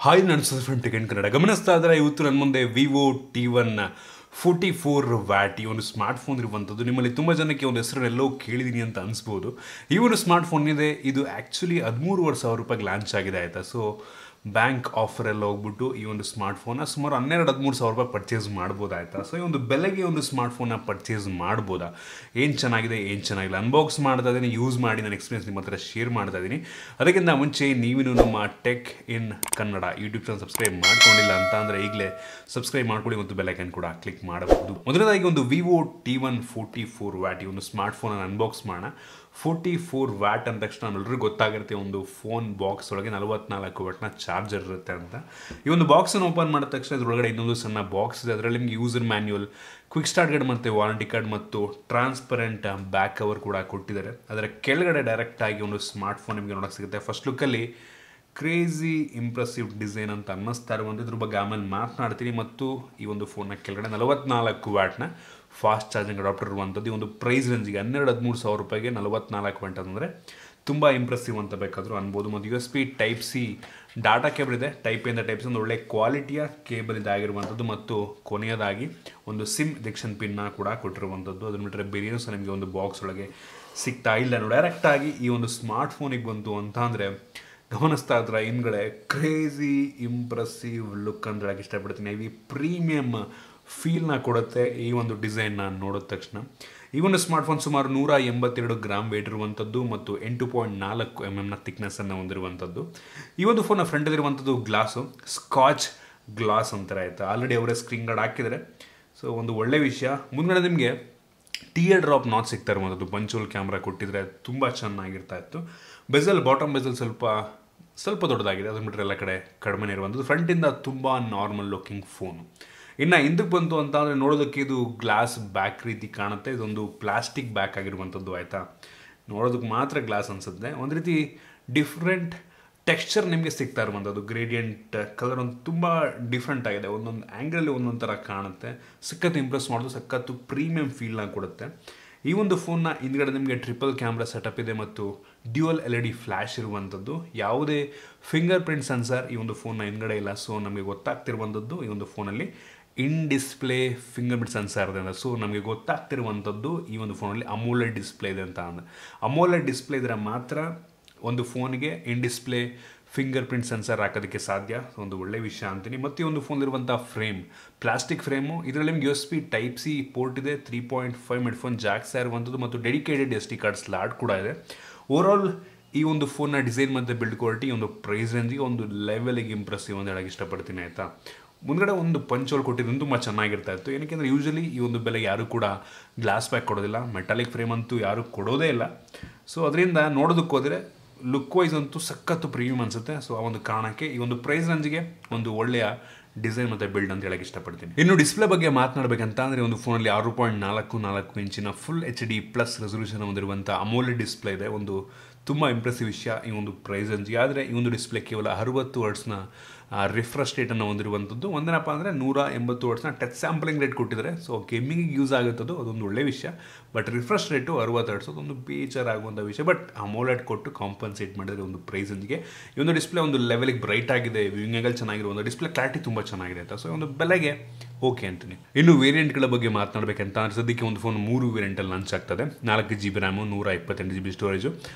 Hi ನಾನು from tech in Kannada ಗಮನಿಸ್ತಾ ಇದ್ದಾರೆ ಇವತ್ತು ನನ್ನ ಮುಂದೆ ವಿವೋ T1 44 ವ್ಯಾಟ್ ಈ ಒಂದು ಸ್ಮಾರ್ಟ್ ಫೋನ್ ಇರುವಂಥದ್ದು. ನಿಮ್ಮಲ್ಲಿ ತುಂಬ ಜನಕ್ಕೆ ಒಂದು ಹೆಸರನ್ನೆಲ್ಲೋ ಕೇಳಿದ್ದೀನಿ ಅಂತ ಅನಿಸ್ಬೋದು. ಈ ಒಂದು ಸ್ಮಾರ್ಟ್ ಫೋನ್ ಇದೆ, ಇದು ಆ್ಯಕ್ಚುಲಿ 13,000 ರೂಪಾಯಿಗೆ ಲಾಂಚ್ ಆಗಿದೆ ಆಯಿತಾ. ಸೊ ಬ್ಯಾಂಕ್ ಆಫರೆಲ್ಲ ಹೋಗ್ಬಿಟ್ಟು ಈ ಒಂದು ಸ್ಮಾರ್ಟ್ ಫೋನ್ನ ಸುಮಾರು 12-13 ರೂಪಾಯಿ ಪರ್ಚೇಸ್ ಮಾಡ್ಬೋದು ಆಯಿತಾ. ಸೊ ಈ ಒಂದು ಬೆಲೆಗೆ ಒಂದು ಸ್ಮಾರ್ಟ್ ಫೋನ್ನ ಪರ್ಚೇಸ್ ಮಾಡ್ಬೋದಾ, ಏನು ಚೆನ್ನಾಗಿದೆ ಏನು ಚೆನ್ನಾಗಿಲ್ಲ ಅನ್ಬಾಕ್ಸ್ ಮಾಡ್ತಾ ಇದ್ದೀನಿ, ಯೂಸ್ ಮಾಡಿ ನನ್ನ ಎಕ್ಸ್ಪೀರಿಯನ್ಸ್ ನಿಮ್ಮ ಹತ್ರ ಶೇರ್ ಮಾಡ್ತಾ ಇದ್ದೀನಿ. ಅದಕ್ಕಿಂತ ಮುಂಚೆ ನೀವಿನ್ನು ನಮ್ಮ tech in Kannada YouTube channel subscribe ಮಾಡ್ಕೊಂಡಿಲ್ಲ ಅಂತ ಅಂದರೆ ಈಗಲೇ ಸಬ್ಸ್ಕ್ರೈಬ್ ಮಾಡ್ಕೊಳ್ಳಿ ಮತ್ತು ಬೆಲ್ ಐಕನ್ ಕೂಡ ಕ್ಲಿಕ್ ಮಾಡಬಹುದು. ಮೊದಲನೇದಾಗಿ ಒಂದು ವಿವೋ T1 44 ವ್ಯಾಟ್ ಈ ಒಂದು ಸ್ಮಾರ್ಟ್ ಫೋನನ್ನು ಅನ್ಬಾಕ್ಸ್ ಮಾಡೋಣ. 44 ವ್ಯಾಟ್ ಅಂದ ತಕ್ಷಣ ಎಲ್ಲರಿಗೂ ಗೊತ್ತಾಗಿರುತ್ತೆ ಒಂದು ಫೋನ್ ಬಾಕ್ಸ್ ಒಳಗೆ 44 ವ್ಯಾಟ್ನ ಚಾರ್ಜರ್ ಇರುತ್ತೆ ಅಂತ. ಈ ಒಂದು ಬಾಕ್ಸನ್ನು ಓಪನ್ ಮಾಡಿದ ತಕ್ಷಣ ಇದರೊಳಗಡೆ ಇನ್ನೊಂದು ಸಣ್ಣ ಬಾಕ್ಸ್ ಇದೆ. ಅದರಲ್ಲಿ ನಿಮಗೆ user manual, quick start guide ಮತ್ತು ವಾರಂಟಿ ಕಾರ್ಡ್ ಮತ್ತು ಟ್ರಾನ್ಸ್ಪರೆಂಟ್ ಬ್ಯಾಕ್ ಕವರ್ ಕೂಡ ಕೊಟ್ಟಿದ್ದಾರೆ. ಅದರ ಕೆಳಗಡೆ ಡೈರೆಕ್ಟಾಗಿ ಒಂದು ಸ್ಮಾರ್ಟ್ ಫೋನ್ ನಿಮಗೆ ನೋಡೋಕ್ಕೆ ಸಿಗುತ್ತೆ. ಫಸ್ಟ್ ಲುಕ್ಕಲ್ಲಿ ಕ್ರೇಜಿ ಇಂಪ್ರೆಸಿವ್ ಡಿಸೈನ್ ಅಂತ ಅನ್ನಿಸ್ತಾ ಇರುವಂಥ ಇದ್ರ ಬಗ್ಗೆ ಆಮೇಲೆ ಮಾತನಾಡ್ತೀನಿ. ಮತ್ತು ಈ ಒಂದು ಫೋನ್ನ ಕೆಳಗಡೆ 44 ವ್ಯಾಟ್ನ ಫಾಸ್ಟ್ ಚಾರ್ಜಿಂಗ್ ಅಡಾಪ್ಟರ್ ಇರುವಂಥದ್ದು. ಈ ಒಂದು ಪ್ರೈಸ್ ರೇಂಜಿಗೆ 12-13 ರೂಪಾಯಿಗೆ 44 ವ್ಯಾಟ್ ಅಂದರೆ ತುಂಬ ಇಂಪ್ರೆಸಿವ್ ಅಂತ ಬೇಕಾದರೂ ಅನ್ಬೋದು. ಮತ್ತು USB Type-C ಡಾಟಾ ಕೇಬಲ್ ಇದೆ. Type-A ಇಂದ Type-C ಒಂದು ಒಳ್ಳೆ ಕ್ವಾಲಿಟಿಯ ಕೇಬಲ್ ಇದಾಗಿರುವಂಥದ್ದು. ಮತ್ತು ಕೊನೆಯದಾಗಿ ಒಂದು ಸಿಮ್ ಎಜೆಕ್ಷನ್ ಪಿನ್ನ ಕೂಡ ಕೊಟ್ಟಿರುವಂಥದ್ದು. ಅದನ್ನ ಬಿಟ್ಟರೆ ಬೇರೆಯೂ ಸಹ ನಿಮಗೆ ಒಂದು ಬಾಕ್ಸ್ ಒಳಗೆ ಸಿಗ್ತಾ ಇಲ್ಲ. ಡೈರೆಕ್ಟಾಗಿ ಈ ಒಂದು ಸ್ಮಾರ್ಟ್ ಫೋನಿಗೆ ಬಂತು ಅಂತ ಅಂದರೆ ಗಮನಿಸ್ತಾ ಇದ್ರೆ ಹಿಂದ್ಗಡೆ ಕ್ರೇಜಿ ಇಂಪ್ರೆಸಿವ್ ಲುಕ್ ಅಂತ ಹೇಳಕ್ಕೆ ಇಷ್ಟಪಡ್ತೀನಿ. ಈ ಪ್ರೀಮಿಯಮ್ ಫೀಲ್ನ ಕೊಡುತ್ತೆ ಈ ಒಂದು ಡಿಸೈನ್ನ ನೋಡಿದ ತಕ್ಷಣ. ಈ ಒಂದು ಸ್ಮಾರ್ಟ್ ಫೋನ್ ಸುಮಾರು 182 ಗ್ರಾಮ್ ವೇಟ್ ಇರುವಂಥದ್ದು ಮತ್ತು 8.4 mm ಥಿಕ್ನೆಸ್ಸನ್ನು ಹೊಂದಿರುವಂಥದ್ದು. ಈ ಒಂದು ಫೋನ್ನ ಫ್ರಂಟಲ್ಲಿರುವಂಥದ್ದು ಗ್ಲಾಸು ಸ್ಕಾಚ್ ಗ್ಲಾಸ್ ಅಂತಾರೆ ಆಯಿತಾ. ಆಲ್ರೆಡಿ ಅವರೇ ಸ್ಕ್ರೀನ್ ಗಾರ್ಡ್ ಹಾಕಿದರೆ. ಸೊ ಒಂದು ಒಳ್ಳೆ ವಿಷಯ. ಮುಂದ್ಗಡೆ ನಿಮಗೆ ಟಿಯರ್ ಡ್ರಾಪ್ ನಾಟ್ ಸಿಗ್ತಾ ಇರುವಂಥದ್ದು, ಪಂಚೋಲ್ ಕ್ಯಾಮ್ರಾ ಕೊಟ್ಟಿದ್ರೆ ತುಂಬ ಚೆನ್ನಾಗಿರ್ತಾ ಇತ್ತು. ಬೆಸಲ್, ಬಾಟಮ್ ಬೆಸಲ್ ಸ್ವಲ್ಪ ದೊಡ್ಡದಾಗಿದೆ. ಅದನ್ನ ಬಿಟ್ಟರೆ ಎಲ್ಲ ಕಡೆ ಕಡಿಮೆ ಇರುವಂಥದ್ದು. ಫ್ರಂಟಿಂದ ತುಂಬ ನಾರ್ಮಲ್ ಲುಕಿಂಗ್ ಫೋನು. ಇನ್ನು ಹಿಂದಕ್ಕೆ ಬಂತು ಅಂತ ಅಂದರೆ ನೋಡೋದಕ್ಕೆ ಇದು ಗ್ಲಾಸ್ ಬ್ಯಾಕ್ ರೀತಿ ಕಾಣುತ್ತೆ. ಇದೊಂದು ಪ್ಲಾಸ್ಟಿಕ್ ಬ್ಯಾಕ್ ಆಗಿರುವಂಥದ್ದು ಆಯಿತಾ. ನೋಡೋದಕ್ಕೆ ಮಾತ್ರ ಗ್ಲಾಸ್ ಅನಿಸುತ್ತೆ. ಒಂದು ರೀತಿ ಡಿಫ್ರೆಂಟ್ ಟೆಕ್ಸ್ಚರ್ ನಿಮಗೆ ಸಿಗ್ತಾ ಇರುವಂಥದ್ದು. ಗ್ರೇಡಿಯಂಟ್ ಕಲರ್ ಒಂದು ತುಂಬ ಡಿಫ್ರೆಂಟ್ ಆಗಿದೆ. ಒಂದೊಂದು ಆ್ಯಂಗಲಲ್ಲಿ ಒಂದೊಂದು ಥರ ಕಾಣುತ್ತೆ. ಸಖತ್ತು ಇಂಪ್ರೆಸ್ ಮಾಡೋದು, ಸಖತ್ತು ಪ್ರೀಮಿಯಂ ಫೀಲ್ನ ಕೊಡುತ್ತೆ. ಈ ಒಂದು ಫೋನ್ನ ಹಿಂದ್ಗಡೆ ನಿಮಗೆ ಟ್ರಿಪಲ್ ಕ್ಯಾಮ್ರಾ ಸೆಟಪ್ ಇದೆ ಮತ್ತು ಡ್ಯುಯಲ್ LED ಫ್ಲ್ಯಾಶ್ ಇರುವಂಥದ್ದು. ಯಾವುದೇ ಫಿಂಗರ್ ಪ್ರಿಂಟ್ ಸೆನ್ಸರ್ ಈ ಒಂದು ಫೋನ್ನ ಹಿಂದ್ಗಡೆ ಇಲ್ಲ. ಸೊ ನಮಗೆ ಗೊತ್ತಾಗ್ತಿರುವಂಥದ್ದು ಈ ಒಂದು ಫೋನಲ್ಲಿ ಇನ್ ಡಿಸ್ಪ್ಲೇ ಫಿಂಗರ್ ಪ್ರಿಂಟ್ ಸೆನ್ಸರ್ ಇದೆ ಅಂತ. ಸೊ ನಮಗೆ ಗೊತ್ತಾಗ್ತಿರುವಂಥದ್ದು ಈ ಒಂದು ಫೋನಲ್ಲಿ ಅಮೋಲೆಡ್ ಡಿಸ್ಪ್ಲೇ ಇದೆ ಅಂತ. ಅಮೋಲೆಡ್ ಡಿಸ್ಪ್ಲೇ ಇದ್ರೆ ಮಾತ್ರ ಒಂದು ಫೋನಿಗೆ ಇನ್ ಡಿಸ್ಪ್ಲೇ ಫಿಂಗರ್ ಪ್ರಿಂಟ್ ಸೆನ್ಸರ್ ಹಾಕೋದಕ್ಕೆ ಸಾಧ್ಯ. ಒಂದು ಒಳ್ಳೆ ವಿಷಯ ಅಂತೀನಿ. ಮತ್ತು ಈ ಒಂದು ಫೋನಲ್ಲಿರುವಂಥ ಫ್ರೇಮ್ ಪ್ಲಾಸ್ಟಿಕ್ ಫ್ರೇಮು. ಇದರಲ್ಲಿ ನಿಮಗೆ USB Type-C ಪೋರ್ಟ್ ಇದೆ, 3.5 ಹೆಡ್ಫೋನ್ ಜಾಕ್ಸ್ ಇರುವಂಥದ್ದು ಮತ್ತು ಡೆಡಿಕೇಟೆಡ್ SD ಕಾರ್ಡ್ ಸ್ಲಾಟ್ ಕೂಡ ಇದೆ. ಓವರಾಲ್ ಈ ಒಂದು ಫೋನ್ನ ಡಿಸೈನ್ ಮತ್ತು ಬಿಲ್ಡ್ ಕ್ವಾಲಿಟಿ ಒಂದು ಪ್ರೈಸ್ ರೇಂಜಿಗೆ ಒಂದು ಲೆವೆಲಿಗೆ ಇಂಪ್ರೆಸಿವ್ ಅಂತ ಹೇಳಕ್ಕೆ ಇಷ್ಟಪಡ್ತೀನಿ ಆಯಿತಾ. ಮುಂದ್ಗಡೆ ಒಂದು ಪಂಚೋಲ್ ಕೊಟ್ಟಿದ್ದು ತುಂಬ ಚೆನ್ನಾಗಿರ್ತಾ ಇತ್ತು. ಏನಕ್ಕೆಂದರೆ ಯೂಶಲಿ ಈ ಒಂದು ಬೆಲೆಗೆ ಯಾರೂ ಕೂಡ ಗ್ಲಾಸ್ ಬ್ಯಾಕ್ ಕೊಡೋದಿಲ್ಲ, ಮೆಟಾಲಿಕ್ ಫ್ರೇಮ್ ಅಂತೂ ಯಾರೂ ಕೊಡೋದೇ ಇಲ್ಲ. ಸೊ ಅದರಿಂದ ನೋಡೋದಕ್ಕೆ ಹೋದರೆ ಲುಕ್ ವೈಸ್ ಅಂತೂ ಸಖತ್ತು ಪ್ರೀಮಿಯಮ್ ಅನಿಸುತ್ತೆ. ಸೊ ಆ ಒಂದು ಕಾರಣಕ್ಕೆ ಈ ಒಂದು ಪ್ರೈಸ್ ರೇಂಜಿಗೆ ಒಂದು ಒಳ್ಳೆಯ ಡಿಸೈನ್ ಮತ್ತು ಬಿಲ್ಡ್ ಅಂತ ಹೇಳಕ್ಕೆ ಇಷ್ಟಪಡ್ತೀನಿ. ಇನ್ನು ಡಿಸ್ಪ್ಲೇ ಬಗ್ಗೆ ಮಾತನಾಡಬೇಕಂತ ಅಂದರೆ ಒಂದು ಫೋನಲ್ಲಿ 6.44 ಇಂಚಿನ ಫುಲ್ HD+ ರೆಸೊಲ್ಯೂಷನ್ ಹೊಂದಿರುವಂಥ ಅಮೋಲೆಡ್ ಡಿಸ್ಪ್ಲೇ ಇದೆ. ಒಂದು ತುಂಬ ಇಂಪ್ರೆಸಿವ್ ವಿಷಯ ಈ ಒಂದು ಪ್ರೈಸ್ ರೇಂಜಿಗೆ. ಆದರೆ ಈ ಒಂದು ಡಿಸ್ಪ್ಲೇ ಕೇವಲ 60 ಹರ್ಟ್ಸ್ನ ರಿಫ್ರೆಶ್ ರೇಟನ್ನು ಹೊಂದಿರುವಂಥದ್ದು. ಒಂದೇನಪ್ಪ ಅಂದರೆ 180 ಹರ್ಟ್ಸ್ನ ಟಚ್ ಸ್ಯಾಂಪಲಿಂಗ್ ರೇಟ್ ಕೊಟ್ಟಿದ್ದಾರೆ. ಸೊ ಗೇಮಿಂಗಿಗೆ ಯೂಸ್ ಆಗುತ್ತದು, ಅದೊಂದು ಒಳ್ಳೆ ವಿಷಯ. ಬಟ್ ರಿಫ್ರೆಶ್ ರೇಟು 60 ಹರ್ಟ್ಸ್, ಅದೊಂದು ಬೇಜಾರಾಗುವಂಥ ವಿಷಯ. ಬಟ್ ಅಮೋಲೆಡ್ ಕೊಟ್ಟು ಕಾಂಪನ್ಸೇಟ್ ಮಾಡಿದರೆ ಒಂದು ಪ್ರೈಸ್ ರೇಂಜಿಗೆ ಈ ಒಂದು ಡಿಸ್ಪ್ಲೇ ಒಂದು ಲೆವೆಲಿಗೆ ಬ್ರೈಟ್ ಆಗಿದೆ, ವ್ಯೂಯಿಂಗ್ ಆಂಗಲ್ ಚೆನ್ನಾಗಿರುವಂಥ ಡಿಸ್ಪ್ಲೇ, ಕ್ಲಾರಿಟಿ ತುಂಬ ಚೆನ್ನಾಗಿದೆ ಅಂತ. ಸೊ ಒಂದು ಬೆಲೆಗೆ ಓಕೆ ಅಂತೀನಿ. ಇನ್ನು ವೇರಿಯಂಟ್ಗಳ ಬಗ್ಗೆ ಮಾತನಾಡಬೇಕಂತ ಅಂದರೆ ಸದ್ಯಕ್ಕೆ ಒಂದು ಫೋನ್ 3 ವೇರಿಯಂಟಲ್ಲಿ ಲಾಂಚ್ ಆಗ್ತದೆ. 4 GB RAM, 128 GB storage,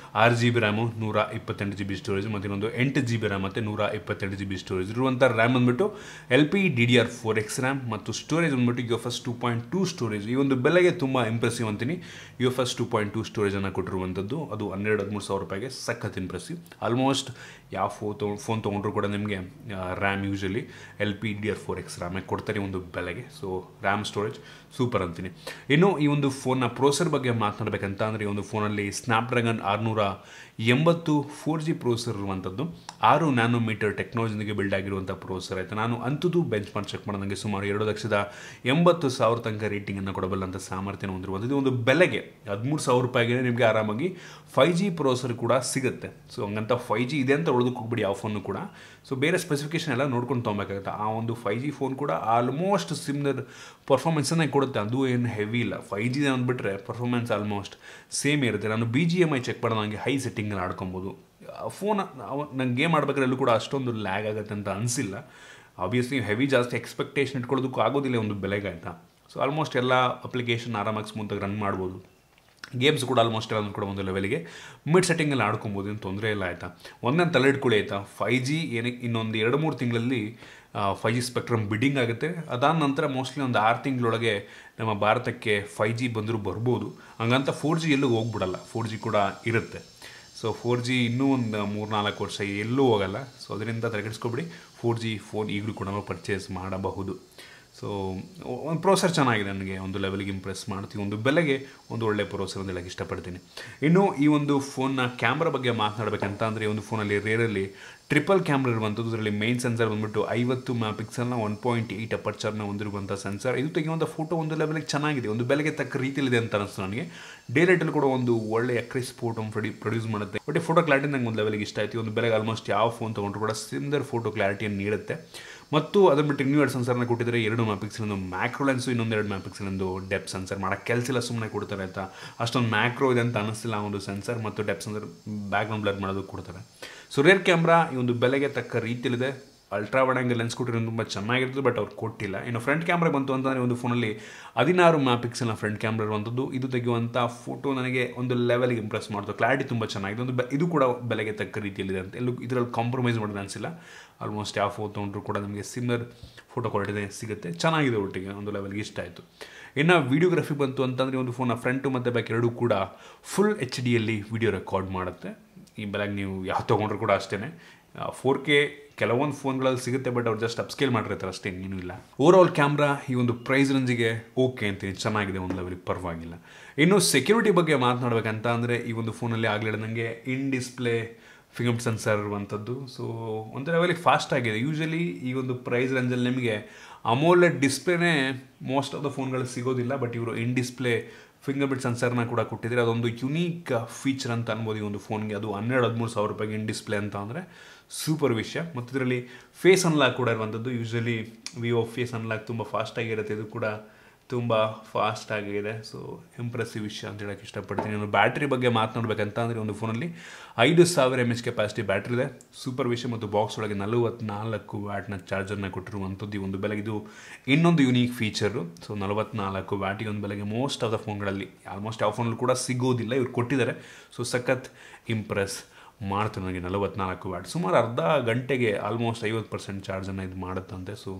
6 GB RAM, 128 GB storage ಮತ್ತು ಇನ್ನೊಂದು 8 GB ರ್ಯಾಮ್ ಮತ್ತು 128 GB ಸ್ಟೋರೇಜ್ ಇರುವಂಥ ರ್ಯಾಮ್ ಬಂದ್ಬಿಟ್ಟು LPDDR4X ರ್ಯಾಮ್ ಮತ್ತು ಸ್ಟೋರೇಜ್ ಬಂದ್ಬಿಟ್ಟು UFS 2.2 ಸ್ಟೋರೇಜ್. ಈ ಒಂದು ಬೆಲೆಗೆ ತುಂಬ ಇಂಪ್ರೆಸಿವ್ ಅಂತೀನಿ. UFS 2.2 ಸ್ಟೋರೇಜನ್ನು ಕೊಟ್ಟಿರುವಂಥದ್ದು. ಅದು 12-13 ರೂಪಾಯಿಗೆ ಸಖತ್ ಇಂಪ್ರೆಸಿವ್. ಆಲ್ಮೋಸ್ಟ್ ಯಾವ ಫೋನ್ ತೊಗೊಂಡ್ರು ಕೂಡ ನಿಮಗೆ ರ್ಯಾಮ್ ಯೂಶಲಿ LPDDR4X ರ್ಯಾಮೇ ಕೊಡ್ತಾರೆ ಒಂದು ಬೆಲೆಗೆ. ಸೊ ರ್ಯಾಮ್ ಸ್ಟೋರೇಜ್ ಸೂಪರ್ ಅಂತೀನಿ. ಇನ್ನು ಈ ಒಂದು ಫೋನ್ನ ಪ್ರೊಸೆಸರ್ ಬಗ್ಗೆ ಮಾತನಾಡಬೇಕಂತ ಅಂದರೆ ಈ ಒಂದು ಫೋನಲ್ಲಿ ಸ್ನ್ಯಾಪ್ಡ್ರ್ಯಾಗನ್ 680 4G ಪ್ರೊಸೆಸರ್ ಇರುವಂಥದ್ದು. 6 ನ್ಯಾನೋಮೀಟರ್ ಟೆಕ್ನಾಲಜಿಗೆ ಬಿಲ್ಡ್ ಆಗಿರುವಂಥ ಪ್ರೊಸೆಸರ್ ಆಯಿತು. ನಾನು ಅಂಥದ್ದು ಬೆಂಚ್ ಮಾರ್ಕ್ ಚೆಕ್ ಮಾಡೋದಂಗೆ ಸುಮಾರು 2,80,000 ತನಕ ರೇಟಿಂಗನ್ನು ಕೊಡಬಲ್ಲಂಥ ಸಾಮರ್ಥ್ಯನ ಹೊಂದಿರುವಂಥದ್ದು. ಇದು ಒಂದು ಬೆಲೆಗೆ 13,000 ರೂಪಾಯಿಗೆ ನಿಮಗೆ ಆರಾಮಾಗಿ 5G ಪ್ರೊಸೆಸರ್ ಕೂಡ ಸಿಗುತ್ತೆ. ಸೊ ಹಂಗಂತ 5G ಇದೆ ಅಂತ ಉಳಿದಕ್ಕೆ ಹೋಗ್ಬಿಡಿ ಯಾವ ಫೋನು ಕೂಡ. ಸೊ ಬೇರೆ ಸ್ಪೆಸಿಫಿಕೇಶನ್ ಎಲ್ಲ ನೋಡ್ಕೊಂಡು ತೊಗೊಬೇಕಾಗುತ್ತೆ. ಆ ಒಂದು 5G ಫೋನ್ ಕೂಡ ಆಲ್ಮೋಸ್ಟ್ ಸಿಮಿಲರ್ ಪರ್ಫಾರ್ಮೆನ್ಸನ್ನೇ ಕೊಡುತ್ತೆ. ಅದು ಏನು ಹೆವಿ ಇಲ್ಲ. 5G ಅಂದ್ಬಿಟ್ರೆ ಪರ್ಫಾರ್ಮೆನ್ಸ್ ಆಲ್ಮೋಸ್ಟ್ ಸೇಮ್ ಇರುತ್ತೆ. ನಾನು BGMI ಚೆಕ್ ಮಾಡೋದು ನನಗೆ ಹೈ ಸೆಟ್ಟಿಂಗಲ್ಲಿ ಆಡ್ಕೊಬೋದು. ಫೋನ್ ನಂಗೆ ಗೇಮ್ ಆಡ್ಬೇಕಾದ್ರೆ ಎಲ್ಲೂ ಕೂಡ ಅಷ್ಟೊಂದು ಲ್ಯಾಗ್ ಆಗುತ್ತೆ ಅಂತ ಅನಿಸಿಲ್ಲ. ಆಬ್ವಿಯಸ್ಲಿ ಹೆವಿ ಜಾಸ್ತಿ ಎಕ್ಸ್ಪೆಕ್ಟೇಷನ್ ಇಟ್ಕೊಳ್ಳೋದಕ್ಕೂ ಆಗೋದಿಲ್ಲ ಒಂದು ಬೆಲೆಗೆ, ಆಯಿತಾ. ಸೊ ಆಲ್ಮೋಸ್ಟ್ ಎಲ್ಲ ಅಪ್ಲಿಕೇಶನ್ ಆರಾಮಾಗಿ ಸ್ಮೂತಾಗಿ ರನ್ ಮಾಡ್ಬೋದು. ಗೇಮ್ಸ್ ಕೂಡ ಆಲ್ಮೋಸ್ಟ್ ಎಲ್ಲ ಕೂಡ ಒಂದು ಲೆವೆಲ್ಗೆ ಮಿಡ್ ಸೆಟ್ಟಿಂಗಲ್ಲಿ ಆಡ್ಕೊಬೋದು, ಏನು ತೊಂದರೆ ಇಲ್ಲ, ಆಯಿತಾ. ಒಂದೇ ತಲೆ ಇಟ್ಕೊಳ್ಳಿ, ಆಯಿತಾ. 5G ಏನಕ್ಕೆ ಇನ್ನೊಂದು 2-3 ತಿಂಗಳಲ್ಲಿ 5G ಸ್ಪೆಕ್ಟ್ರಮ್ ಬಿಡ್ಡಿಂಗ್ ಆಗುತ್ತೆ. ಅದಾದ ನಂತರ ಮೋಸ್ಟ್ಲಿ ಒಂದು 6 ತಿಂಗಳೊಳಗೆ ನಮ್ಮ ಭಾರತಕ್ಕೆ 5G ಬಂದರೂ ಬರ್ಬೋದು. ಹಂಗಂತ 4G ಎಲ್ಲೂ ಹೋಗ್ಬಿಡಲ್ಲ, 4G ಕೂಡ ಇರುತ್ತೆ. ಸೊ 4G ಇನ್ನೂ ಒಂದು 3-4 ವರ್ಷ ಎಲ್ಲೂ ಹೋಗಲ್ಲ. ಸೊ ಅದರಿಂದ ತಲೆಕೆಡಿಸ್ಕೊಬಿಡಿ, 4G ಫೋನ್ ಈಗಲೂ ಕೂಡ ನಾವು ಪರ್ಚೇಸ್ ಮಾಡಬಹುದು. ಸೊ ಒಂದು ಪ್ರೋಸೆಸರ್ ಚೆನ್ನಾಗಿದೆ, ನನಗೆ ಒಂದು ಲೆವೆಲ್ಗೆ ಇಂಪ್ರೆಸ್ ಮಾಡ್ತೀವಿ. ಒಂದು ಬೆಲೆಗೆ ಒಂದು ಒಳ್ಳೆ ಪ್ರೋಸೆಸರ್ ಅಂತ ಹೇಳಕ್ಕೆ ಇಷ್ಟಪಡ್ತೀನಿ. ಇನ್ನು ಈ ಒಂದು ಫೋನ್ನ ಕ್ಯಾಮ್ರಾ ಬಗ್ಗೆ ಮಾತನಾಡಬೇಕಂತ ಅಂದರೆ, ಈ ಒಂದು ಫೋನಲ್ಲಿ ರೇರಲ್ಲಿ ಟ್ರಿಪಲ್ ಕ್ಯಾಮ್ರಾ ಇರುವಂಥದ್ದು. ಇದರಲ್ಲಿ ಮೇನ್ ಸೆನ್ಸರ್ ಬಂದುಬಿಟ್ಟು 50 ಮೆಗಾಪಿಕ್ಸೆಲ್ನ 1.8 ಅಪರ್ಚರ್ನ ಹೊಂದಿರುವಂಥ ಸೆನ್ಸರ್. ಇದು ತೆಗೆಯುವಂಥ ಫೋಟೋ ಒಂದು ಲೆವೆಲ್ಗೆ ಚೆನ್ನಾಗಿದೆ, ಒಂದು ಬೆಲೆಗೆ ತಕ್ಕ ರೀತಿಯಲ್ಲಿದೆ ಅಂತ ಅನಿಸ್ತು ನನಗೆ. ಡೇ ಲೈಟಲ್ಲಿ ಕೂಡ ಒಂದು ಒಳ್ಳೆ ಅಕ್ರಿಸ್ ಫೋಟೋ ಪ್ರೊಡ್ಯೂಸ್ ಮಾಡುತ್ತೆ. ಬಟ್ ಫೋಟೋ ಕ್ಲಾರಿಟಿ ನಂಗೆ ಒಂದು ಲೆವೆಲ್ಗೆ ಇಷ್ಟ ಆಯಿತು. ಒಂದು ಬೆಲೆಗೆ ಆಲ್ಮೋಸ್ಟ್ ಯಾವ ಫೋನ್ ತೊಗೊಂಡ್ರು ಕೂಡ ಸಿಮಿಲರ್ ಫೋಟೋ ಕ್ಲಾರಿಟಿಯನ್ನು ನೀಡುತ್ತೆ. ಮತ್ತು ಅದನ್ನು ಬಿಟ್ಟು ಇನ್ನೂ 2 ಸೆನ್ಸರ್ನ ಕೊಟ್ಟಿದ್ದಾರೆ. 2 ಮೆಗಾಪಿಕ್ಸೆಲ್ ಒಂದು ಮ್ಯಾಕ್ರೋ ಲೆನ್ಸು, ಇನ್ನೊಂದು 2 ಮೆಗಾಪಿಕ್ಸೆಲ್ ಒಂದು ಡೆಪ್ತ್ ಸೆನ್ಸರ್. ಮಾಡೋಕ್ಕೆ ಕೆಲಸ ಇಲ್ಲ, ಸುಮ್ಮನೆ ಕೊಡ್ತಾರೆ, ಆಯಿತಾ. ಅಷ್ಟೊಂದು ಮ್ಯಾಕ್ರೋ ಇದೆ ಅಂತ ಅನ್ನಿಸ್ತಿಲ್ಲ ಆ ಒಂದು ಸೆನ್ಸರ್. ಮತ್ತು ಡೆಪ್ತ್ ಸೆನ್ಸರ್ ಬ್ಯಾಕ್ಗ್ರೌಂಡ್ ಬ್ಲರ್ ಮಾಡೋದಕ್ಕೆ ಕೊಡ್ತಾರೆ. ಸೊ ರೇರ್ ಕ್ಯಾಮ್ರಾ ಈ ಒಂದು ಬೆಲೆಗೆ ತಕ್ಕ ರೀತಿಯಲ್ಲಿದೆ. ಅಲ್ಟ್ರಾ ವೈಡ್ ಆಂಗಲ್ ಲೆನ್ಸ್ ಕೊಟ್ಟಿರೋದು ತುಂಬ ಚೆನ್ನಾಗಿರ್ತದೆ, ಬಟ್ ಅವ್ರು ಕೊಟ್ಟಿಲ್ಲ. ಇನ್ನು ಫ್ರಂಟ್ ಕ್ಯಾಮ್ರಾ ಬಂತು ಅಂತಂದರೆ, ಒಂದು ಫೋನಲ್ಲಿ 16 ಮೆಗಾಪಿಕ್ಸೆಲ್ನ ಫ್ರಂಟ್ ಕ್ಯಾಮ್ರಾ ಇರುವಂಥದ್ದು. ಇದು ತೆಗೆಯುವಂಥ ಫೋಟೋ ನನಗೆ ಒಂದು ಲೆವೆಲ್ಗೆ ಇಂಪ್ರೆಸ್ ಮಾಡ್ತು. ಕ್ಲಾರಿಟಿ ತುಂಬ ಚೆನ್ನಾಗಿದೆ. ಇದು ಕೂಡ ಬೆಲೆಗೆ ತಕ್ಕ ರೀತಿಯಲ್ಲಿದೆ ಅಂತ ಎಲ್ಲೂ ಇದರಲ್ಲಿ ಕಾಂಪ್ರಮೈಸ್ ಮಾಡೋದು ಅನಿಸಿಲ್ಲ. ಆಲ್ಮೋಸ್ಟ್ ಯಾವ ಫೋನ್ ತೊಗೊಂಡ್ರು ಕೂಡ ನಮಗೆ ಸಿಮಿಲರ್ ಫೋಟೋ ಕ್ವಾಲಿಟಿ ಸಿಗುತ್ತೆ, ಚೆನ್ನಾಗಿದೆ. ಒಟ್ಟಿಗೆ ಒಂದು ಲೆವೆಲ್ಗೆ ಇಷ್ಟ ಆಯಿತು. ಇನ್ನು ವೀಡಿಯೋಗ್ರಫಿ ಬಂತು ಅಂತಂದರೆ, ಒಂದು ಫೋನ್ನ ಫ್ರಂಟು ಮತ್ತು ಬ್ಯಾಕ್ ಎರಡೂ ಕೂಡ ಫುಲ್ HD ವಿಡಿಯೋ ರೆಕಾರ್ಡ್ ಮಾಡುತ್ತೆ. ಈ ಬೆಲೆಗೆ ನೀವು ಯಾವ ತೊಗೊಂಡ್ರು ಕೂಡ ಅಷ್ಟೇ. 4K ಕೆಲವೊಂದು ಫೋನ್ಗಳಲ್ಲಿ ಸಿಗುತ್ತೆ, ಬಟ್ ಅವ್ರು ಜಸ್ಟ್ ಅಪ್ಸ್ಕೇಲ್ ಮಾಡಿರ್ತಾರೆ ಅಷ್ಟೇ, ಇನ್ನೂ ಇಲ್ಲ. ಓವರಾಲ್ ಕ್ಯಾಮ್ರಾ ಈ ಒಂದು ಪ್ರೈಸ್ ರೇಂಜಿಗೆ ಓಕೆ ಅಂತೀನಿ, ಚೆನ್ನಾಗಿದೆ, ಒಂದು ಲೆವೆಲ್ಗೆ ಪರವಾಗಿಲ್ಲ. ಇನ್ನು ಸೆಕ್ಯೂರಿಟಿ ಬಗ್ಗೆ ಮಾತನಾಡಬೇಕಂತ ಅಂದರೆ, ಈ ಒಂದು ಫೋನಲ್ಲಿ ಆಗಲೇ ನನಗೆ ಇನ್ ಡಿಸ್ಪ್ಲೇ ಫಿಂಗರ್ ಸೆನ್ಸರ್ ಇರುವಂಥದ್ದು. ಸೊ ಒಂದು ಲೆವೆಲಿಗೆ ಫಾಸ್ಟ್ ಆಗಿದೆ. ಯೂಶಲಿ ಈ ಒಂದು ಪ್ರೈಸ್ ರೇಂಜಲ್ಲಿ ನಿಮಗೆ ಅಮೋಲೆಡ್ ಡಿಸ್ಪ್ಲೇನೇ ಮೋಸ್ಟ್ ಆಫ್ ದ ಫೋನ್ಗಳು ಸಿಗೋದಿಲ್ಲ, ಬಟ್ ಇವರು ಇನ್ ಡಿಸ್ಪ್ಲೇ ಫಿಂಗರ್ ಪ್ರಿಂಟ್ ಸೆನ್ಸರ್ನ ಕೂಡ ಕೊಟ್ಟಿದ್ದಾರೆ. ಅದೊಂದು ಯುನೀಕ್ ಫೀಚರ್ ಅಂತ ಅನ್ಬೋದು ಈ ಒಂದು ಫೋನ್ಗೆ. ಅದು 12-13 ಸಾವಿರ ರೂಪಾಯಿಗೆ ಇನ್ ಡಿಸ್ಪ್ಲೇ ಅಂತ ಅಂದರೆ ಸೂಪರ್ ವಿಷಯ. ಮತ್ತು ಇದರಲ್ಲಿ ಫೇಸ್ ಅನ್ಲಾಕ್ ಕೂಡ ಇರುವಂಥದ್ದು. ಯೂಶಲಿ ವಿವೋ ಫೇಸ್ ಅನ್ಲಾಕ್ ತುಂಬ ಫಾಸ್ಟಾಗಿರುತ್ತೆ, ಇದು ಕೂಡ ತುಂಬ ಫಾಸ್ಟ್ ಆಗಿದೆ. ಸೊ ಇಂಪ್ರೆಸಿವ್ ವಿಷಯ ಅಂತ ಹೇಳೋಕ್ಕೆ ಇಷ್ಟಪಡ್ತೀನಿ. ನಾನು ಬ್ಯಾಟ್ರಿ ಬಗ್ಗೆ ಮಾತನಾಡಬೇಕಂತ ಅಂದರೆ, ಒಂದು ಫೋನಲ್ಲಿ 5000 mAh ಕೆಪಾಸಿಟಿ ಬ್ಯಾಟ್ರಿ ಇದೆ, ಸೂಪರ್ ವಿಷಯ. ಮತ್ತು ಬಾಕ್ಸ್ ಒಳಗೆ 44 ವ್ಯಾಟ್ನ ಚಾರ್ಜರ್ನ ಕೊಟ್ಟಿರುವಂಥದ್ದು. ಈ ಒಂದು ಬೆಲೆಗೆ ಇದು ಇನ್ನೊಂದು ಯುನೀಕ್ ಫೀಚರು. ಸೊ 44 ವ್ಯಾಟ್ ಈ ಒಂದು ಬೆಲೆಗೆ ಮೋಸ್ಟ್ ಆಫ್ ದ ಫೋನ್ಗಳಲ್ಲಿ, ಆಲ್ಮೋಸ್ಟ್ ಯಾವ ಫೋನಲ್ಲಿ ಕೂಡ ಸಿಗೋದಿಲ್ಲ, ಇವ್ರು ಕೊಟ್ಟಿದ್ದಾರೆ. ಸೊ ಸಖತ್ ಇಂಪ್ರೆಸ್ ಮಾಡ್ತು ನನಗೆ. 44 ವ್ಯಾಟ್ ಸುಮಾರು ಅರ್ಧ ಗಂಟೆಗೆ ಆಲ್ಮೋಸ್ಟ್ 50% ಚಾರ್ಜನ್ನು ಇದು ಮಾಡುತ್ತಂತೆ. ಸೊ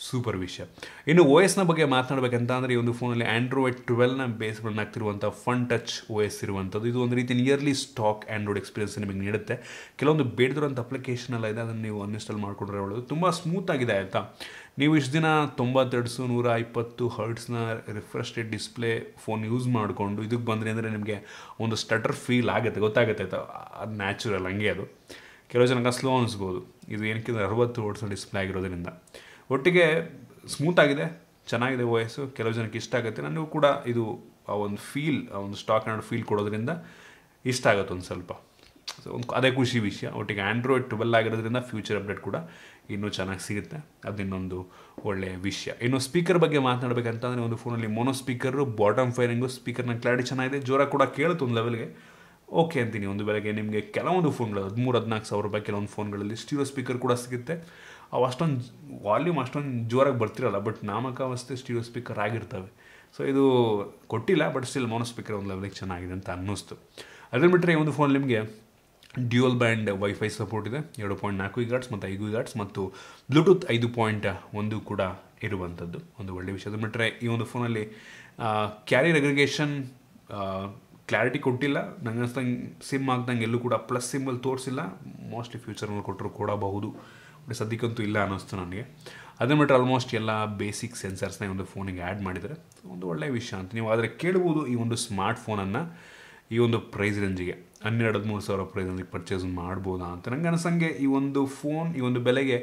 ಸೂಪರ್ ವಿಷಯ. ಇನ್ನು OSನ ಬಗ್ಗೆ ಮಾತನಾಡಬೇಕಂತ ಅಂದರೆ, ಈ ಒಂದು ಫೋನಲ್ಲಿ ಆಂಡ್ರಾಯ್ಡ್ 12ನ ಬೇಸ್ಗಳನ್ನ ಆಗ್ತಿರುವಂಥ ಫನ್ ಟಚ್ OS ಇರುವಂಥದ್ದು. ಇದು ಒಂದು ರೀತಿ ನಿಯರ್ಲಿ ಸ್ಟಾಕ್ ಆಂಡ್ರಾಯ್ಡ್ ಎಕ್ಸ್ಪೀರಿಯನ್ಸ್ ನಿಮಗೆ ನೀಡುತ್ತೆ. ಕೆಲವೊಂದು ಬೇಡದಿರುವಂಥ ಅಪ್ಲಿಕೇಶನ್ ಎಲ್ಲ ಇದೆ, ಅದನ್ನು ನೀವು ಅನ್ಇನ್ಸ್ಟಾಲ್ ಮಾಡಿಕೊಂಡ್ರೆ ಒಳ್ಳೆಯದು. ತುಂಬ ಸ್ಮೂತ್ ಆಗಿದೆ, ಆಯಿತಾ. ನೀವು ಇಷ್ಟು ದಿನ 90 Hz 120 Hz refresh rate display phone use ಮಾಡಿಕೊಂಡು ಇದಕ್ಕೆ ಬಂದರೆ ಅಂದರೆ ನಿಮಗೆ ಒಂದು ಸ್ಟಟರ್ ಫೀಲ್ ಆಗುತ್ತೆ, ಗೊತ್ತಾಗುತ್ತೆ, ಆಯಿತಾ. ಅದು ನ್ಯಾಚುರಲ್, ಹಂಗೆ ಅದು. ಕೆಲವು ಜನಕ್ಕೆ ಸ್ಲೋ ಅನಿಸ್ಬೋದು. ಇದು ಏನಕ್ಕೆ 60 Hz ಡಿಸ್ಪ್ಲೇ ಆಗಿರೋದ್ರಿಂದ. ಒಟ್ಟಿಗೆ ಸ್ಮೂತಾಗಿದೆ, ಚೆನ್ನಾಗಿದೆ OS. ಕೆಲವು ಜನಕ್ಕೆ ಇಷ್ಟ ಆಗುತ್ತೆ. ನನಗೂ ಕೂಡ ಇದು ಆ ಒಂದು ಫೀಲ್, ಆ ಒಂದು ಸ್ಟಾಕ್ ಆ್ಯಂಡ್ ಫೀಲ್ ಕೊಡೋದ್ರಿಂದ ಇಷ್ಟ ಆಗುತ್ತೆ ಒಂದು ಸ್ವಲ್ಪ. ಸೊ ಅದೇ ಖುಷಿ ವಿಷಯ. ಒಟ್ಟಿಗೆ ಆಂಡ್ರಾಯ್ಡ್ 12 ಆಗಿರೋದ್ರಿಂದ ಫ್ಯೂಚರ್ ಅಪ್ಡೇಟ್ ಕೂಡ ಇನ್ನೂ ಚೆನ್ನಾಗಿ ಸಿಗುತ್ತೆ, ಅದು ಇನ್ನೊಂದು ಒಳ್ಳೆಯ ವಿಷಯ. ಇನ್ನು ಸ್ಪೀಕರ್ ಬಗ್ಗೆ ಮಾತನಾಡಬೇಕಂತಂದರೆ, ಒಂದು ಫೋನಲ್ಲಿ ಮೋನೋ ಸ್ಪೀಕರು, ಬಾಟಮ್ ಫೈರಿಂಗು, ಸ್ಪೀಕರ್ನ ಕ್ಲಾರಿಟಿ ಚೆನ್ನಾಗಿದೆ, ಜೋರಾಗಿ ಕೂಡ ಕೇಳುತ್ತೆ ಒಂದು ಲೆವೆಲ್ಗೆ, ಓಕೆ ಅಂತೀನಿ. ಒಂದು ಬೆಲೆಗೆ ನಿಮಗೆ ಕೆಲವೊಂದು ಫೋನ್ಗಳು 13-14 ಸಾವಿರ ರೂಪಾಯಿ ಕೆಲವೊಂದು ಫೋನ್ಗಳಲ್ಲಿ ಸ್ಟೀರಿಯೋ ಸ್ಪೀಕರ್ ಕೂಡ ಸಿಗುತ್ತೆ. ಅವು ಅಷ್ಟೊಂದು ವಾಲ್ಯೂಮ್ ಅಷ್ಟೊಂದು ಜೋರಾಗಿ ಬರ್ತಿರಲ್ಲ, ಬಟ್ ನಾಮಕಾವಸ್ಥೆ ಸ್ಟೀರಿಯೋ ಸ್ಪೀಕರ್ ಆಗಿರ್ತವೆ. ಸೊ ಇದು ಕೊಟ್ಟಿಲ್ಲ, ಬಟ್ ಸ್ಟಿಲ್ ಮೋನೋ ಸ್ಪೀಕರ್ ಒಂದು ಲೆವೆಲಿಗೆ ಚೆನ್ನಾಗಿದೆ ಅಂತ ಅನ್ನಿಸ್ತು. ಅದನ್ನು ಬಿಟ್ಟರೆ ಈ ಒಂದು ಫೋನ್ ನಿಮಗೆ ಡ್ಯೂಯಲ್ ಬ್ಯಾಂಡ್ ವೈಫೈ ಸಪೋರ್ಟ್ ಇದೆ, 2.4 GHz ಮತ್ತು 5 GHz ಮತ್ತು ಬ್ಲೂಟೂತ್ 5.1 ಕೂಡ ಇರುವಂಥದ್ದು, ಒಂದು ಒಳ್ಳೆಯ ವಿಷಯ. ಅದನ್ನು ಬಿಟ್ಟರೆ ಈ ಒಂದು ಫೋನಲ್ಲಿ ಕ್ಯಾರಿಯರ್ ಅಗ್ರಿಗೇಷನ್ ಕ್ಲಾರಿಟಿ ಕೊಟ್ಟಿಲ್ಲ. ನಂಗೆ ಅನಿಸ್ದಂಗೆ ಸಿಮ್ ಆಗ್ದಂಗೆ ಎಲ್ಲೂ ಕೂಡ ಪ್ಲಸ್ ಸಿಮ್ಮಲ್ಲಿ ತೋರಿಸಿಲ್ಲ. ಮೋಸ್ಟ್ಲಿ ಫ್ಯೂಚರ್ನಲ್ಲಿ ಕೊಟ್ಟರು ಕೊಡಬಹುದು, ಬಟ್ ಸದ್ಯಕ್ಕಂತೂ ಇಲ್ಲ ಅನ್ನಿಸ್ತು ನನಗೆ. ಅದನ್ನು ಬಿಟ್ಟರೆ ಆಲ್ಮೋಸ್ಟ್ ಎಲ್ಲ ಬೇಸಿಕ್ ಸೆನ್ಸರ್ಸ್ನ ಒಂದು ಫೋನಿಗೆ ಆ್ಯಡ್ ಮಾಡಿದ್ದಾರೆ, ಒಂದು ಒಳ್ಳೆಯ ವಿಷಯ ಅಂತ. ನೀವು ಆದರೆ ಕೇಳ್ಬೋದು, ಈ ಒಂದು ಸ್ಮಾರ್ಟ್ ಫೋನನ್ನು ಈ ಒಂದು ಪ್ರೈಸ್ ರೇಂಜಿಗೆ 12-13 ಸಾವಿರ ಪ್ರೈಸ್ ರೇಂಜಿಗೆ ಪರ್ಚೇಸ್ ಮಾಡ್ಬೋದಾ ಅಂತ ನಂಗೆ ಅನಿಸಂಗೆ. ಈ ಒಂದು ಫೋನ್ ಈ ಒಂದು ಬೆಲೆಗೆ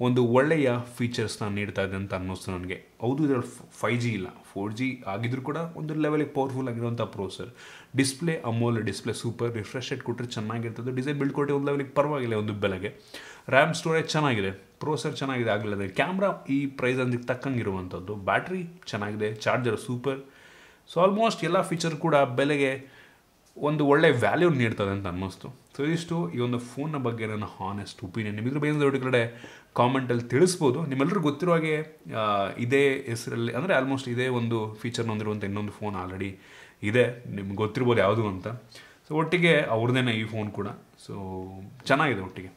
ಒಂದು ಒಳ್ಳೆಯ ಫೀಚರ್ಸ್ನ ನೀಡ್ತಾ ಇದೆ ಅಂತ ಅನ್ನಿಸ್ತು ನನಗೆ. ಹೌದು, ಇದರಲ್ಲಿ 5G ಇಲ್ಲ, 4G ಆಗಿದ್ರೂ ಕೂಡ ಒಂದು ಲೆವೆಲಿಗೆ ಪವರ್ಫುಲ್ ಆಗಿರುವಂಥ processor. Display Amol display super, refresh rate ಕೊಟ್ಟರೆ ಚೆನ್ನಾಗಿರ್ತದೆ. ಡಿಸೈನ್ ಬಿಲ್ಡ್ ಕೊಟ್ಟು ಒಂದು ಲೆವೆಲಿಗೆ ಪರವಾಗಿಲ್ಲ ಒಂದು ಬೆಲೆಗೆ. ರ್ಯಾಮ್ ಸ್ಟೋರೇಜ್ ಚೆನ್ನಾಗಿದೆ, ಪ್ರೋಸೆಸರ್ ಚೆನ್ನಾಗಿದೆ, ಆಗಲಿಲ್ಲ. ಕ್ಯಾಮ್ರಾ ಈ ಪ್ರೈಸ್ ರೇಂಜಿಗೆ ತಕ್ಕಂಗೆ ಇರುವಂಥದ್ದು, ಬ್ಯಾಟ್ರಿ ಚೆನ್ನಾಗಿದೆ, ಚಾರ್ಜರ್ ಸೂಪರ್. ಸೊ ಆಲ್ಮೋಸ್ಟ್ ಎಲ್ಲ ಫೀಚರ್ ಕೂಡ ಬೆಲೆಗೆ ಒಂದು ಒಳ್ಳೆ ವ್ಯಾಲ್ಯೂ ನೀಡ್ತದೆ ಅಂತ ಅನ್ನಿಸ್ತು. ಸೊ ಇದಿಷ್ಟು ಈ ಒಂದು ಫೋನ್ನ ಬಗ್ಗೆ ನನ್ನ ಹಾನೆಸ್ಟ್ ಒಪಿನಿಯನ್. ನಿಮ್ಮಿದ್ರ ಬೇರೆ ದೊಡ್ಡ ಕಡೆ ಕಾಮೆಂಟಲ್ಲಿ ತಿಳಿಸ್ಬೋದು. ನಿಮ್ಮೆಲ್ಲರೂ ಗೊತ್ತಿರೋ ಹಾಗೆ ಇದೇ ಹೆಸರಲ್ಲಿ ಅಂದರೆ ಆಲ್ಮೋಸ್ಟ್ ಇದೇ ಒಂದು ಫೀಚರ್ನ ಹೊಂದಿರುವಂಥ ಇನ್ನೊಂದು ಫೋನ್ ಆಲ್ರೆಡಿ ಇದೆ, ನಿಮ್ಗೆ ಗೊತ್ತಿರ್ಬೋದು ಯಾವುದು ಅಂತ. ಸೊ ಒಟ್ಟಿಗೆ ಅವ್ರದ್ದೇನೆ ಈ ಫೋನ್ ಕೂಡ. ಸೊ ಚೆನ್ನಾಗಿದೆ ಒಟ್ಟಿಗೆ.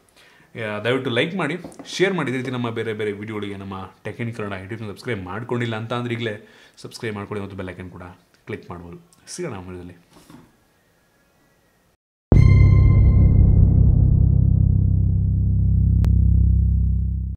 ದಯವಿಟ್ಟು ಲೈಕ್ ಮಾಡಿ, ಶೇರ್ ಮಾಡಿ. ಇದೇ ರೀತಿ ನಮ್ಮ ಬೇರೆ ಬೇರೆ ವಿಡಿಯೋಗಳಿಗೆ ನಮ್ಮ ಟೆಕ್ ಇನ್ ಕನ್ನಡ ಯೂಟ್ಯೂಬ್ನ ಸಬ್ಸ್ಕ್ರೈಬ್ ಮಾಡ್ಕೊಂಡಿಲ್ಲ ಅಂತ ಅಂದರೆ ಈಗಲೇ ಸಬ್ಸ್ಕ್ರೈಬ್ ಮಾಡ್ಕೊಳ್ಳಿ ಮತ್ತು ಬೆಲ್ ಐಕನ್ ಕೂಡ ಕ್ಲಿಕ್ ಮಾಡ್ಬೋದು. ಸಿಗೋಣ ವಿಡಿಯೋದಲ್ಲಿ.